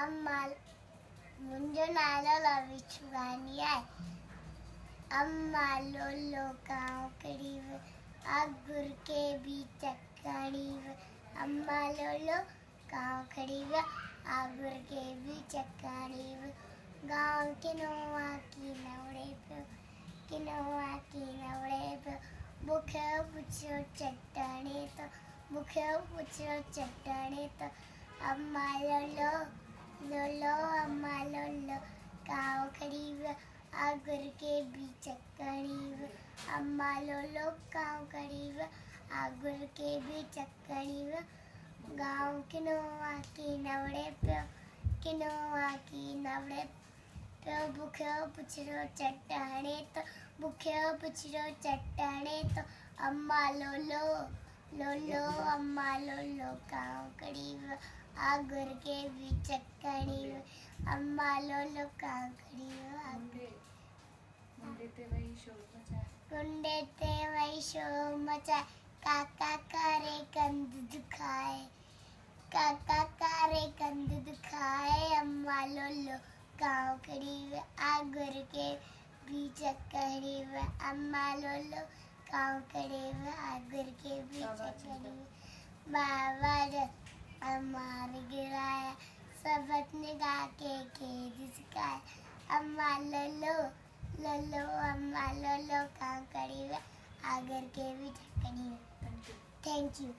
अम्मा मुंहिंजो नालो लविशवानी आहे। अम्मा लोलो काकड़ी आगुर के भी चकड़ी अम्मा लोलो काकड़ी आगुर के भी चकड़ी गाँव के नौआ की नवड़े पे मुखे पुछो चटने तो अम्मा लोलो लोलो अम्मा लोलो काकड़ी आगुर के भी चकड़ी अम्मा लोलो काकड़ी आगुर के भी चकड़ी गाँव के नौआ की नवड़े पे मुखे पुछो चटने तो अम्मा लोलो लोलो अम्मा लोलो काकड़ी आगुर के भी चकड़ी अम्मा लोलो काकड़ी कुंडे ते वही शोर मचाए काका करे कंध दुखाए अम्मा लोलो काकड़ी आगुर के भी चकड़ी अम्मा लोलो काकड़ी आगुर के भी चकड़ी बाबा अम्मार गिराया सबक निगाह के खेद सिखाया अम्मा लोलो लोलो अम्मा लोलो काकड़ी आगुर के भी चकड़ी। Thank you.